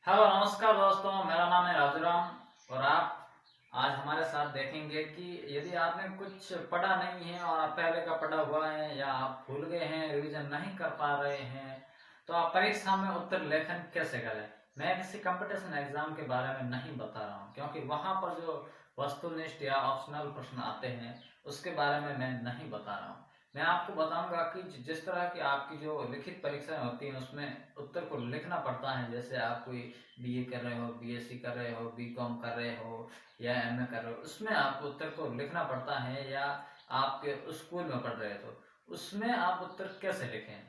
Hello नमस्कार दोस्तों, मेरा नाम है राजूराम और आप आज हमारे साथ देखेंगे कि यदि आपने कुछ पढ़ा नहीं है और आप पहले का पढ़ा हुआ है या आप भूल गए हैं, रिवीजन नहीं कर पा रहे हैं, तो आप परीक्षा में उत्तर लेखन कैसे करें। मैं किसी कंपटीशन एग्जाम के बारे में नहीं बता रहा हूँ, क्योंकि वहां पर जो वस्तुनिष्ठ या ऑप्शनल प्रश्न आते हैं उसके बारे में मैं नहीं बता रहा हूँ। मैं आपको बताऊंगा कि जिस तरह की आपकी जो लिखित परीक्षाएं होती हैं उसमें उत्तर को लिखना पड़ता है। जैसे आप कोई बीए कर रहे हो, बीएससी कर रहे हो, बीकॉम कर रहे हो या एमए कर रहे हो, उसमें आपको उत्तर को लिखना पड़ता है। या आपके स्कूल में पढ़ रहे हो तो उसमें आप उत्तर कैसे लिखें।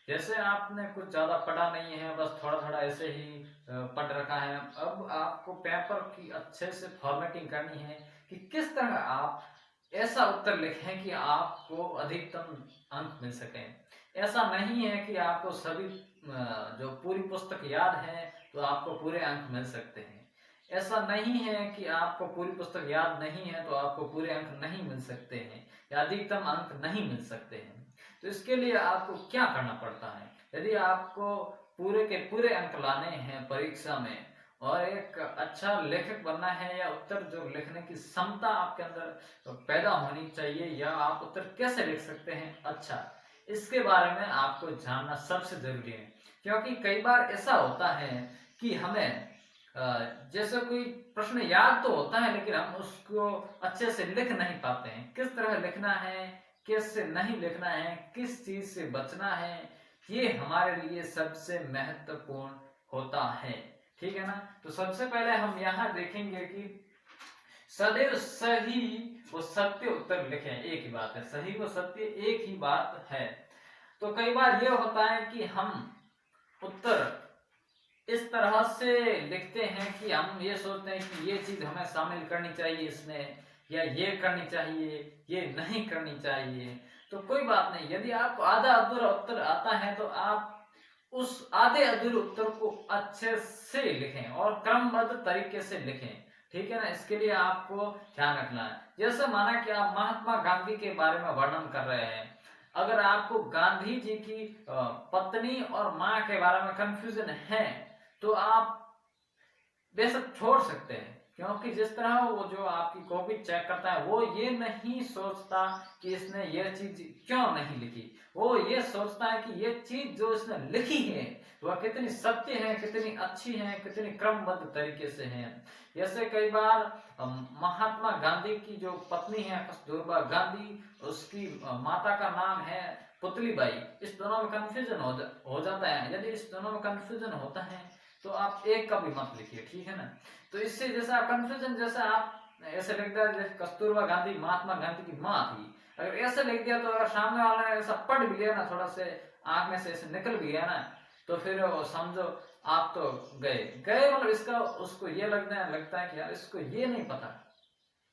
जैसे आपने कुछ ज्यादा पढ़ा नहीं है, बस थोड़ा थोड़ा ऐसे ही पढ़ रखा है, अब आपको पेपर की अच्छे से फॉर्मेटिंग करनी है कि किस तरह आप ऐसा उत्तर लिखें कि आपको अधिकतम अंक मिल सके। ऐसा नहीं है कि आपको सभी जो पूरी पुस्तक याद है तो आपको पूरे अंक मिल सकते हैं। ऐसा नहीं है कि आपको पूरी पुस्तक याद नहीं है तो आपको पूरे अंक नहीं मिल सकते हैं या अधिकतम अंक नहीं मिल सकते हैं। तो इसके लिए आपको क्या करना पड़ता है, यदि आपको पूरे के पूरे अंक लाने हैं परीक्षा में और एक अच्छा लेखक बनना है या उत्तर जो लिखने की क्षमता आपके अंदर पैदा होनी चाहिए, या आप उत्तर कैसे लिख सकते हैं अच्छा, इसके बारे में आपको जानना सबसे जरूरी है। क्योंकि कई बार ऐसा होता है कि हमें जैसे कोई प्रश्न याद तो होता है लेकिन हम उसको अच्छे से लिख नहीं पाते हैं। किस तरह लिखना है, कैसे नहीं लिखना है, किस चीज से बचना है, ये हमारे लिए सबसे महत्वपूर्ण होता है। ठीक है ना। तो सबसे पहले हम यहाँ देखेंगे कि सदैव सही व सत्य उत्तर लिखें। एक ही बात है, सही व सत्य एक ही बात है। तो कई बार यह होता है कि हम उत्तर इस तरह से लिखते हैं कि हम ये सोचते हैं कि ये चीज हमें शामिल करनी चाहिए इसमें, या ये करनी चाहिए, ये नहीं करनी चाहिए। तो कोई बात नहीं, यदि आपको आधा अधूरा उत्तर आता है तो आप उस आधे अधूरे उत्तर को अच्छे से लिखें और क्रमबद्ध तरीके से लिखें। ठीक है ना। इसके लिए आपको ध्यान रखना है, जैसे माना कि आप महात्मा गांधी के बारे में वर्णन कर रहे हैं, अगर आपको गांधी जी की पत्नी और माँ के बारे में कंफ्यूजन है तो आप बेशक छोड़ सकते हैं। क्योंकि जिस तरह वो जो आपकी कॉपी चेक करता है वो ये नहीं सोचता कि इसने ये चीज क्यों नहीं लिखी, वो ये सोचता है कि ये चीज जो इसने लिखी है वह कितनी सत्य है, कितनी अच्छी है, कितनी क्रमबद्ध तरीके से है। जैसे कई बार महात्मा गांधी की जो पत्नी है कस्तूरबा गांधी, उसकी माता का नाम है पुतली बाई। इस दोनों में कंफ्यूजन हो जाता है। यदि इस दोनों में कंफ्यूजन होता है तो आप एक का भी मत लिखिए। ठीक है ना। तो इससे जैसा कंफ्यूजन, जैसा आप ऐसे लिख दिया जैसे कस्तूरबा गांधी महात्मा गांधी की माँ थी, अगर ऐसे लिख दिया तो अगर सामने वाला ने ऐसा पढ़ भी लिया ना, थोड़ा से आंख में से ऐसे निकल भी गया ना, तो फिर वो समझो आप तो गए गए, मतलब इसका उसको ये लगता है कि यार इसको ये नहीं पता।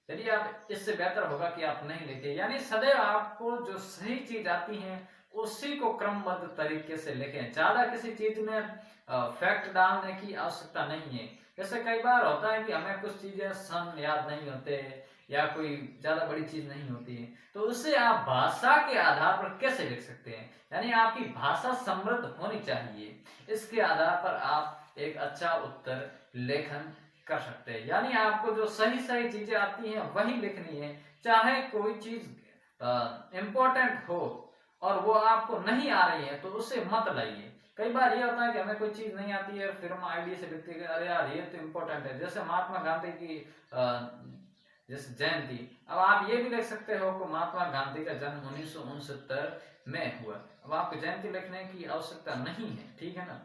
यदि आप, इससे बेहतर होगा कि आप नहीं लिखे। यानी सदैव आपको जो सही चीज आती है उसी को क्रमबद्ध तरीके से लिखें। ज्यादा किसी चीज में फैक्ट डालने की आवश्यकता नहीं है। जैसे कई बार होता है कि हमें कुछ चीजें सन याद नहीं होते या कोई ज्यादा बड़ी चीज नहीं होती है, तो उससे आप भाषा के आधार पर कैसे लिख सकते हैं। यानी आपकी भाषा समृद्ध होनी चाहिए, इसके आधार पर आप एक अच्छा उत्तर लेखन कर सकते हैं। यानी आपको जो सही सही चीजें आती हैं वही लिखनी है। चाहे कोई चीज इंपॉर्टेंट हो और वो आपको नहीं आ रही है तो उसे मत लाइए। कई बार ये होता है कि हमें कोई चीज नहीं आती है फिर हम आईडी से लिखते हैं अरे यार ये तो इम्पोर्टेंट है। जैसे महात्मा गांधी की जैसे जयंती, अब आप ये भी लिख सकते हो कि महात्मा गांधी का जन्म 1969 में हुआ। अब आपको जयंती लिखने की आवश्यकता नहीं है। ठीक है ना।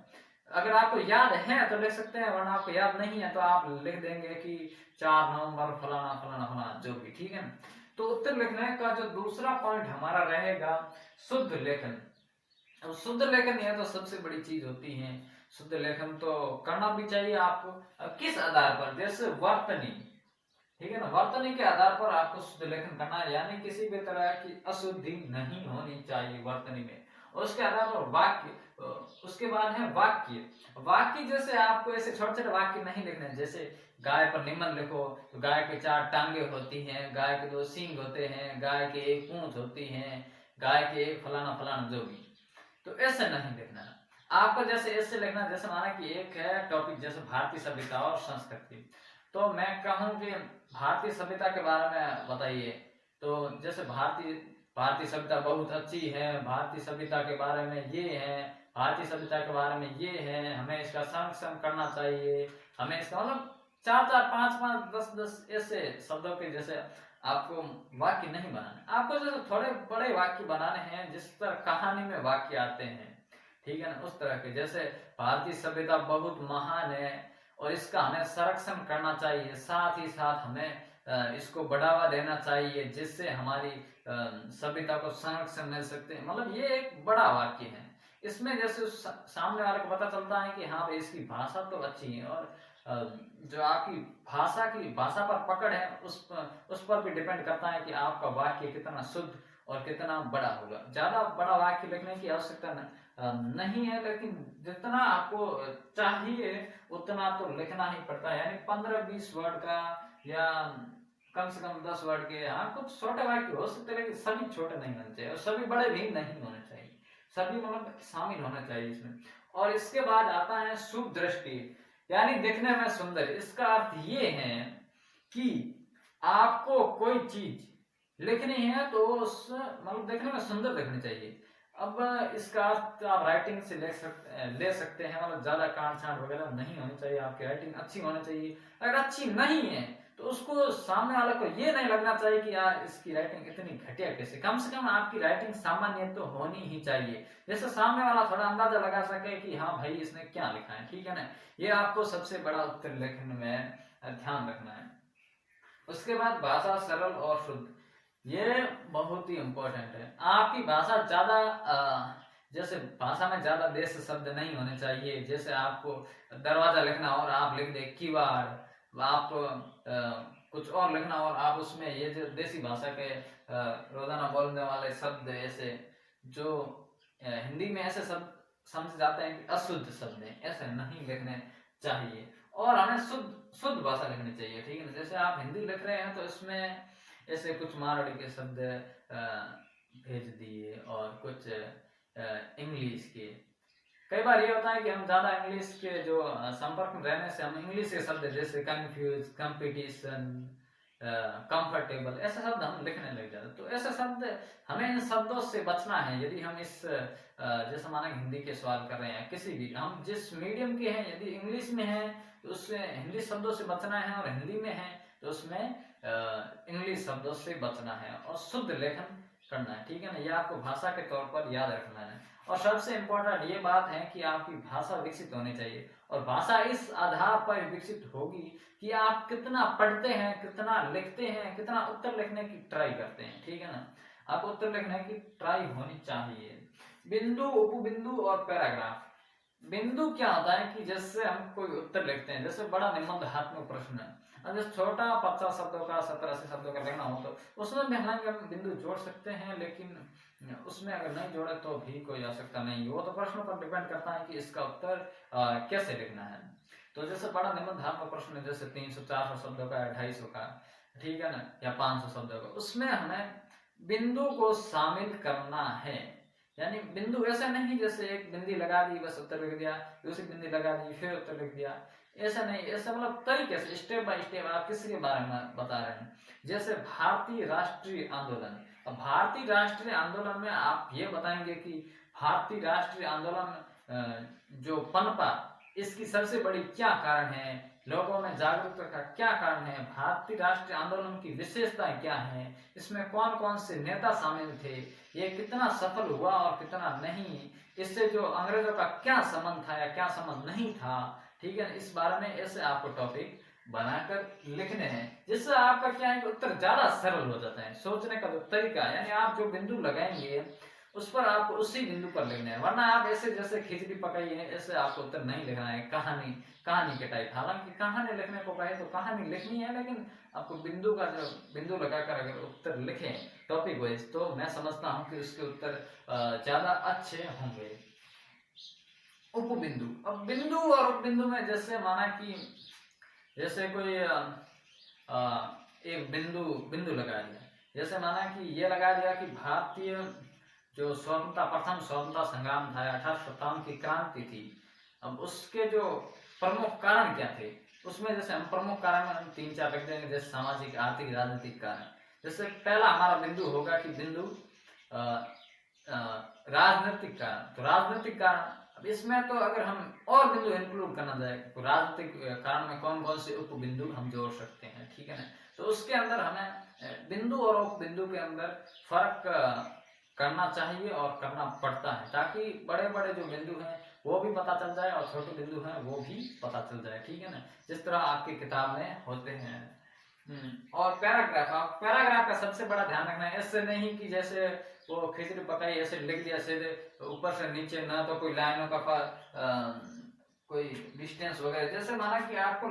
अगर आपको याद है तो लिख सकते हैं, वरना आपको याद नहीं है तो आप लिख देंगे कि 4 नवंबर फलाना फलाना फलाना जो भी। ठीक है ना। तो उत्तर लिखने का जो दूसरा पॉइंट हमारा रहेगा शुद्ध लेखन। अब शुद्ध लेखन यह तो सबसे बड़ी चीज होती है। शुद्ध लेखन तो करना भी चाहिए आपको। अब किस आधार पर, जैसे वर्तनी, ठीक है ना, वर्तनी के आधार पर आपको शुद्ध लेखन करना है। यानी किसी भी तरह की अशुद्धि नहीं होनी चाहिए वर्तनी में। और उसके आधार पर वाक्य, उसके बाद है वाक्य। वाक्य जैसे आपको ऐसे छोटे छोटे वाक्य नहीं लिखने। जैसे गाय पर निम्न लिखो तो गाय के 4 टांगे होती हैं, गाय के 2 सींग होते हैं, गाय के 1 पूंछ होती है, गाय के 1 फलाना फलाना जो भी। तो ऐसे नहीं लिखना। आपको जैसे इससे लिखना, जैसे माना कि एक है टॉपिक जैसे भारतीय सभ्यता और संस्कृति, तो मैं कहूँ कि भारतीय सभ्यता के बारे में बताइए। तो जैसे भारतीय भारतीय सभ्यता बहुत अच्छी है, भारतीय सभ्यता के बारे में ये है, भारतीय सभ्यता के बारे में ये है, हमें इसका संरक्षण करना चाहिए, हमें इसका मतलब 4-4, 5-5, 10-10 ऐसे शब्दों के जैसे आपको वाक्य नहीं बनाने, आपको जैसे थोड़े बड़े वाक्य बनाने हैं जिस पर कहानी में वाक्य आते हैं, ठीक है ना, उस तरह के। जैसे भारतीय सभ्यता बहुत महान है और इसका हमें संरक्षण करना चाहिए, साथ ही साथ हमें इसको बढ़ावा देना चाहिए जिससे हमारी सभ्यता को संरक्षण मिल सकते हैं। मतलब ये एक बड़ा वाक्य है, इसमें जैसे उस सामने वाले को पता चलता है कि हाँ भाई इसकी भाषा तो अच्छी है, और जो आपकी भाषा पर पकड़ है उस पर भी डिपेंड करता है कि आपका वाक्य कितना शुद्ध और कितना बड़ा होगा। ज्यादा बड़ा वाक्य लिखने की आवश्यकता नहीं है, लेकिन जितना आपको चाहिए उतना तो लिखना ही पड़ता है। यानी 15-20 वर्ड का या कम से कम 10 वर्ड के, हाँ कुछ छोटे वाक्य हो सकते हैं, लेकिन सभी छोटे नहीं होने चाहिए और सभी बड़े भी नहीं होने चाहिए, सभी मतलब शामिल होना चाहिए इसमें। और इसके बाद आता है शुभ दृष्टि, यानी दिखने में सुंदर। इसका अर्थ ये है कि आपको कोई चीज लिखनी है तो उस मतलब देखने में सुंदर दिखनी चाहिए। अब इसका अर्थ आप राइटिंग से ले सकते हैं, मतलब ज्यादा काट छाट वगैरह नहीं होनी चाहिए, आपकी राइटिंग अच्छी होनी चाहिए। अगर अच्छी नहीं है तो उसको सामने वाले को ये नहीं लगना चाहिए कि यार इसकी राइटिंग इतनी घटिया कैसे, कम से कम आपकी राइटिंग सामान्य तो होनी ही चाहिए, जैसे सामने वाला थोड़ा अंदाजा लगा सके कि हाँ भाई इसने क्या लिखा है, ठीक है ना। ये आपको सबसे बड़ा उत्तर लिखने में ध्यान रखना है। उसके बाद भाषा सरल और शुद्ध, ये बहुत ही इंपॉर्टेंट है। आपकी भाषा ज्यादा जैसे भाषा में ज्यादा देश शब्द नहीं होने चाहिए। जैसे आपको दरवाजा लिखना और आप लिख दे कीवाड़, आप कुछ और लिखना और आप उसमें ये जो देसी भाषा के रोजाना बोलने वाले शब्द ऐसे जो हिंदी में ऐसे शब्द समझ जाते हैं कि अशुद्ध शब्द हैं, ऐसे नहीं लिखने चाहिए। और हमें शुद्ध भाषा लिखनी चाहिए, ठीक है ना। जैसे आप हिंदी लिख रहे हैं तो इसमें ऐसे कुछ मारवाड़ी के शब्द भेज दिए और कुछ इंग्लिश के। कई बार ये होता है कि हम ज्यादा इंग्लिश के जो संपर्क में रहने से हम इंग्लिश के शब्द जैसे कंफ्यूज, कंपटीशन, कंफर्टेबल, ऐसे शब्द हम लिखने लग जाते हैं। तो ऐसे शब्द हमें इन शब्दों से बचना है। यदि हम इस जैसे माना हिंदी के सवाल कर रहे हैं, किसी भी हम जिस मीडियम के हैं, यदि इंग्लिश में है तो उसमें हिंदी शब्दों से बचना है, और हिंदी में है तो उसमें इंग्लिश शब्दों से बचना है और शुद्ध लेखन करना है, ठीक है ना। ये आपको भाषा के तौर पर याद रखना है। और सबसे इम्पोर्टेंट ये बात है कि आपकी भाषा विकसित होनी चाहिए, और भाषा इस आधार पर विकसित होगी कि आप कितना पढ़ते हैं, कितना लिखते हैं, कितना उत्तर लिखने की ट्राई करते हैं, ठीक है ना। आप उत्तर लिखने की ट्राई होनी चाहिए। बिंदु, उपबिंदु और पैराग्राफ। बिंदु क्या होता है कि जैसे हम कोई उत्तर लिखते हैं, जैसे बड़ा निबंधात्मक प्रश्न है, अगर छोटा 50 शब्दों का 70-80 शब्दों का लिखना हो तो उसमें भी हालांकि हम बिंदु जोड़ सकते हैं, लेकिन उसमें अगर नहीं जोड़े तो भी कोई आवश्यकता नहीं। वो तो प्रश्न पर डिपेंड करता है कि इसका उत्तर कैसे लिखना है। तो जैसे बड़ा निबंधात्मक प्रश्न जैसे 300-400 शब्दों का, 250 का, ठीक है ना, या 500 शब्दों का, उसमें हमें बिंदु को शामिल करना है। यानी बिंदु ऐसा नहीं जैसे एक बिंदी लगा दी बस उत्तर लिख दिया, दूसरी बिंदी लगा दी फिर उत्तर लिख दिया, ऐसा नहीं। ऐसा मतलब तरीके से स्टेप बाय स्टेप आप किसके बारे में बता रहे हैं। जैसे भारतीय राष्ट्रीय आंदोलन, अब भारतीय राष्ट्रीय आंदोलन में आप ये बताएंगे कि भारतीय राष्ट्रीय आंदोलन जो पनपा, इसकी सबसे बड़ी क्या कारण है, लोगों में जागरूकता का क्या कारण है, भारतीय राष्ट्रीय आंदोलन की विशेषताएं क्या है, इसमें कौन कौन से नेता शामिल थे, ये कितना सफल हुआ और कितना नहीं, इससे जो अंग्रेजों का क्या संबंध था या क्या संबंध नहीं था, ठीक है। इस बारे में ऐसे आपको टॉपिक बनाकर लिखने हैं, जिससे आपका क्या है कि उत्तर ज्यादा सरल हो जाता है। सोचने का जो तरीका, यानी आप जो बिंदु लगाएंगे उस पर आपको उसी बिंदु पर लिखना है, वरना आप ऐसे जैसे खिचड़ी पकाई है ऐसे आपको उत्तर नहीं लिखना है कहानी के टाइप। हालांकि कहानी लिखने को कहे तो कहानी लिखनी है, लेकिन आपको बिंदु का जो बिंदु लगाकर अगर उत्तर लिखें टॉपिक वाइज, तो मैं समझता हूँ कि उसके उत्तर ज्यादा अच्छे होंगे। उपबिंदु, अब बिंदु और उपबिंदु में जैसे माना कि जैसे कोई एक बिंदु लगा दिया, जैसे माना कि ये लगा दिया कि भारतीय जो प्रथम स्वतंत्रता संग्राम था, 1857 की क्रांति थी, अब उसके जो प्रमुख कारण क्या थे, उसमें जैसे हम प्रमुख कारण में हम 3-4 रख देंगे, जैसे सामाजिक, आर्थिक, राजनीतिक कारण। जैसे पहला हमारा बिंदु होगा कि बिंदु राजनीतिक कारण। तो राजनीतिक कारण, अब इसमें तो अगर हम और बिंदु इंक्लूड करना जाए तो राजनीतिक कारण में कौन कौन से उप बिंदु हम जोड़ सकते हैं, ठीक है ना। तो उसके अंदर हमें बिंदु और उप बिंदु के अंदर फर्क करना चाहिए और करना पड़ता है, ताकि बड़े बड़े जो बिंदु हैं वो भी पता चल जाए और छोटे बिंदु हैं वो भी पता चल जाए, ठीक है ना, जिस तरह आपकी किताब में होते हैं। और पैराग्राफ, आप पैराग्राफ का सबसे बड़ा ध्यान रखना है, ऐसे नहीं कि जैसे वो खिचड़ी पकाई ऐसे लिख दिया सीधे ऊपर से नीचे, ना तो कोई लाइनों का कोई डिस्टेंस वगैरह, जैसे माना कि आपको